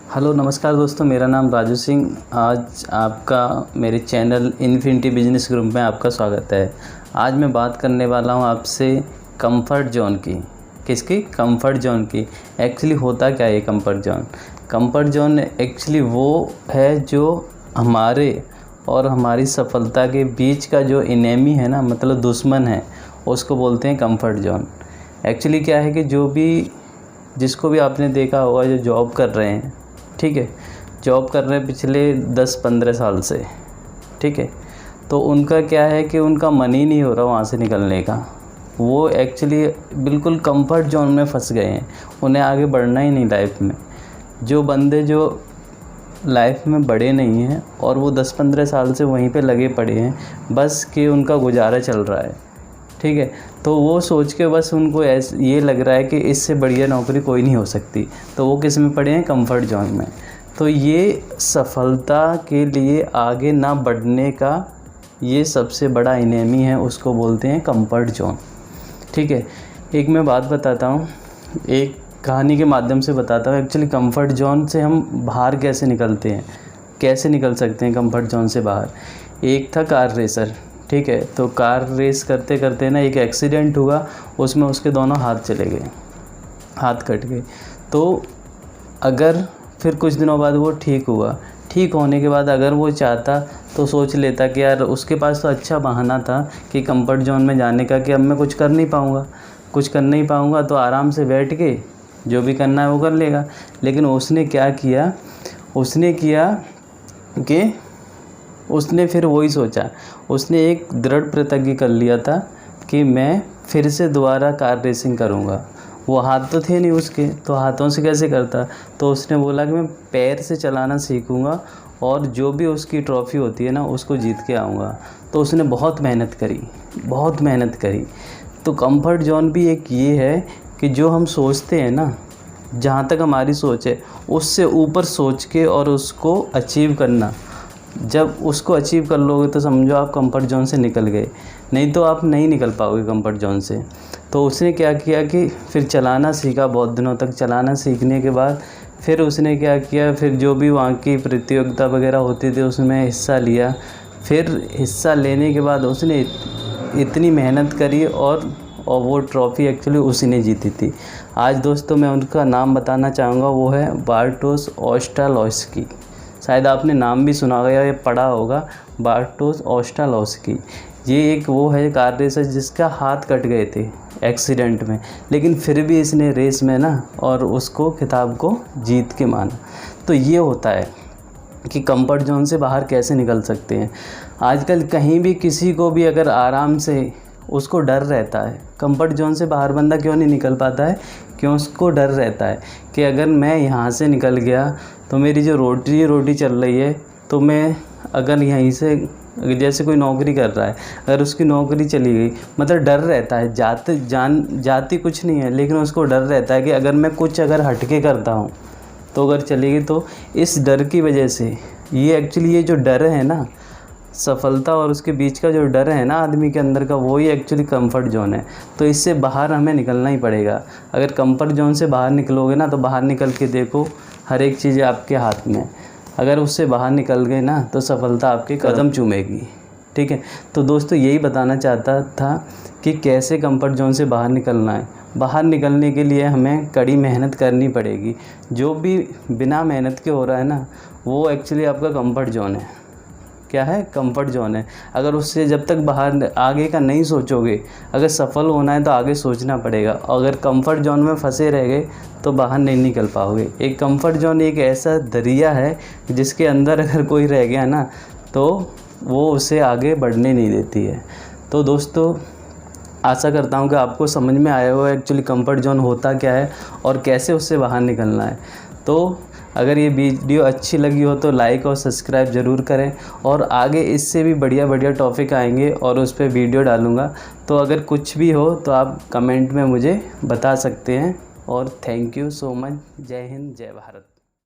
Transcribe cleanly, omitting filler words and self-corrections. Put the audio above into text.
Hello नमस्कार दोस्तों, मेरा नाम राजू सिंह। आज आपका मेरे चैनल इन्फिनिटी बिजनेस ग्रुप में आपका स्वागत है। आज मैं बात करने वाला हूं आपसे कंफर्ट जोन की। किसकी? कंफर्ट जोन की। एक्चुअली होता क्या है ये comfort zone? Comfort zone actually वो है जो हमारे और हमारी सफलता के बीच का जो एनिमी है ना, मतलब दुश्मन है, उसको बोलते हैं कंफर्ट जोन। एक्चुअली क्या है कि जिसको भी आपने देखा होगा जो जॉब कर रहे हैं, ठीक है, जॉब कर रहे हैं पिछले 10-15 साल से, ठीक है, तो उनका क्या है कि उनका मन ही नहीं हो रहा वहाँ से निकलने का। वो एक्चुअली बिल्कुल कंफर्ट जोन में फंस गए हैं, उन्हें आगे बढ़ना ही नहीं लाइफ में। जो बंदे जो लाइफ में बड़े नहीं हैं और वो 10-15 साल से वहीं पे लगे पड़े हैं, बस कि उनका गुजारा चल रहा है, ठीक है, तो वो सोच के बस उनको ये लग रहा है कि इससे बढ़िया नौकरी कोई नहीं हो सकती, तो वो किस में पड़े हैं? कंफर्ट जोन में। तो ये सफलता के लिए आगे ना बढ़ने का ये सबसे बड़ा एनिमी है, उसको बोलते हैं कंफर्ट जोन, ठीक है। एक मैं बात बताता हूँ, एक कहानी के माध्यम से बताता हूँ। एक्चुअली कंफर्ट जोन से हम बाहर कैसे निकलते हैं, कैसे निकल सकते हैं कंफर्ट जोन से बाहर। एक था कार रेसर, ठीक है, तो कार रेस करते करते ना एक एक्सीडेंट हुआ, उसमें उसके दोनों हाथ चले गए, हाथ कट गए। तो अगर फिर कुछ दिनों बाद वो ठीक हुआ, ठीक होने के बाद अगर वो चाहता तो सोच लेता कि यार उसके पास तो अच्छा बहाना था कि कंफर्ट जोन में जाने का, कि अब मैं कुछ कर नहीं पाऊँगा, तो आराम से बैठ के जो भी करना है वो कर लेगा। लेकिन उसने क्या किया, कि उसने फिर वही सोचा, उसने एक दृढ़ प्रतिज्ञा कर लिया था कि मैं फिर से दोबारा कार रेसिंग करूँगा। वो हाथ तो थे नहीं उसके, तो हाथों से कैसे करता, तो उसने बोला कि मैं पैर से चलाना सीखूँगा और जो भी उसकी ट्रॉफ़ी होती है ना उसको जीत के आऊँगा। तो उसने बहुत मेहनत करी। तो कंफर्ट जोन भी एक ये है कि जो हम सोचते हैं ना, जहाँ तक हमारी सोच है उससे ऊपर सोच के और उसको अचीव करना। जब उसको अचीव कर लोगे तो समझो आप कंफर्ट जोन से निकल गए, नहीं तो आप नहीं निकल पाओगे कंफर्ट जोन से। तो उसने क्या किया कि फिर चलाना सीखा, बहुत दिनों तक चलाना सीखने के बाद फिर उसने क्या किया, फिर जो भी वहाँ की प्रतियोगिता वगैरह होती थी उसमें हिस्सा लिया। फिर हिस्सा लेने के बाद उसने इतनी मेहनत करी और वो ट्रॉफ़ी एक्चुअली उसी ने जीती थी। आज दोस्तों मैं उनका नाम बताना चाहूँगा, वो है बार्टोस ओस्ट्रालोव्स्की। शायद आपने नाम भी सुना होगा या पढ़ा होगा, बार्टोस ओस्ट्रालोव्स्की। ये एक वो है कार रेसर जिसका हाथ कट गए थे एक्सीडेंट में, लेकिन फिर भी इसने रेस में ना और उसको खिताब को जीत के माना। तो ये होता है कि कंफर्ट जोन से बाहर कैसे निकल सकते हैं। आजकल कहीं भी किसी को भी अगर आराम से उसको डर रहता है, कंफर्ट जोन से बाहर बंदा क्यों नहीं निकल पाता है? क्यों? उसको डर रहता है कि अगर मैं यहाँ से निकल गया तो मेरी जो रोटी चल रही है, तो मैं अगर यहीं से, जैसे कोई नौकरी कर रहा है, अगर उसकी नौकरी चली गई, मतलब डर रहता है, जाती कुछ नहीं है, लेकिन उसको डर रहता है कि अगर मैं कुछ हटके करता हूँ तो अगर चली गई, तो इस डर की वजह से ये एक्चुअली ये जो डर है ना, सफलता और उसके बीच का जो डर है ना आदमी के अंदर का, वो ही एक्चुअली कंफर्ट जोन है। तो इससे बाहर हमें निकलना ही पड़ेगा। अगर कंफर्ट जोन से बाहर निकलोगे ना, तो बाहर निकल के देखो हर एक चीज़ आपके हाथ में। अगर उससे बाहर निकल गए ना तो सफलता आपके कदम चूमेगी, ठीक है। तो दोस्तों यही बताना चाहता था कि कैसे कंफर्ट जोन से बाहर निकलना है। बाहर निकलने के लिए हमें कड़ी मेहनत करनी पड़ेगी। जो भी बिना मेहनत के हो रहा है ना, वो एक्चुअली आपका कंफर्ट जोन है। क्या है? कंफर्ट जोन है। अगर उससे जब तक बाहर आगे का नहीं सोचोगे, अगर सफल होना है तो आगे सोचना पड़ेगा। अगर कंफर्ट जोन में फंसे रह गए तो बाहर नहीं निकल पाओगे। एक कंफर्ट जोन एक ऐसा दरिया है जिसके अंदर अगर कोई रह गया ना, तो वो उसे आगे बढ़ने नहीं देती है। तो दोस्तों आशा करता हूँ कि आपको समझ में आया हो एक्चुअली कंफर्ट जोन होता क्या है और कैसे उससे बाहर निकलना है। तो अगर ये वीडियो अच्छी लगी हो तो लाइक और सब्सक्राइब ज़रूर करें, और आगे इससे भी बढ़िया टॉपिक आएंगे और उस पर वीडियो डालूँगा। तो अगर कुछ भी हो तो आप कमेंट में मुझे बता सकते हैं। और थैंक यू सो मच। जय हिंद, जय भारत।